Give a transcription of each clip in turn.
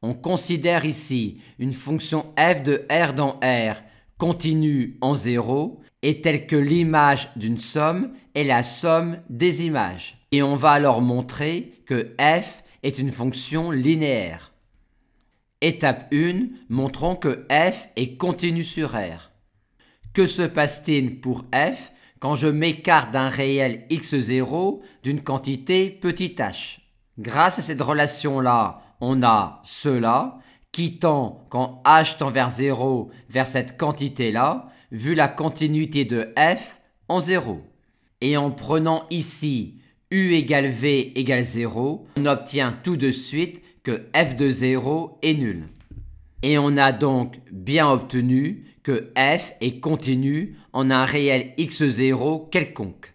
On considère ici une fonction f de R dans R continue en 0 et telle que l'image d'une somme est la somme des images. Et on va alors montrer que f est une fonction linéaire. Étape 1, montrons que f est continu sur R. Que se passe-t-il pour f quand je m'écarte d'un réel x0 d'une quantité petit h? Grâce à cette relation-là, on a cela qui tend, quand h tend vers 0, vers cette quantité-là, vu la continuité de f en 0. Et en prenant ici u égale v égale 0, on obtient tout de suite que f de 0 est nul. Et on a donc bien obtenu que f est continu en un réel x0 quelconque.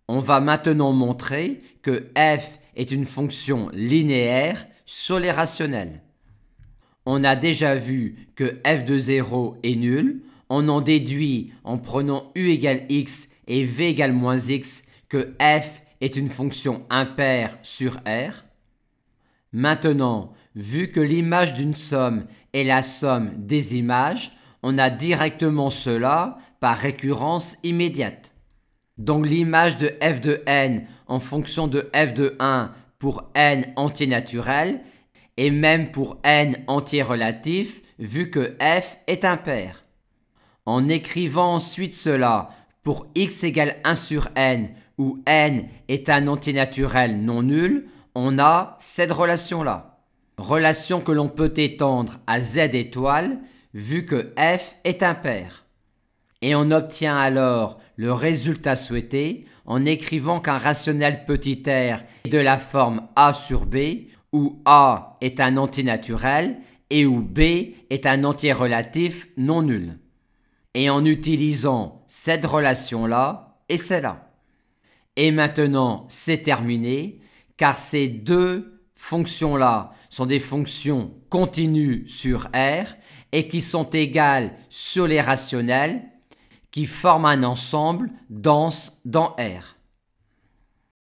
On va maintenant montrer que f est une fonction linéaire sur les rationnels. On a déjà vu que f de 0 est nul. On en déduit en prenant u égale x et v égale moins x que f est une fonction impaire sur R. Maintenant, vu que l'image d'une somme est la somme des images, on a directement cela par récurrence immédiate. Donc l'image de f de n en fonction de f de 1 pour n entier naturel et même pour n entier relatif vu que f est impair. En écrivant ensuite cela pour x égale 1 sur n où n est un entier naturel non nul, on a cette relation-là. Relation que l'on peut étendre à z étoile vu que f est impair. Et on obtient alors le résultat souhaité en écrivant qu'un rationnel petit r est de la forme a sur b où a est un entier naturel et où b est un entier relatif non nul. Et en utilisant cette relation-là et celle-là. Et maintenant, c'est terminé, car ces deux fonctions-là sont des fonctions continues sur R et qui sont égales sur les rationnels qui forment un ensemble dense dans R.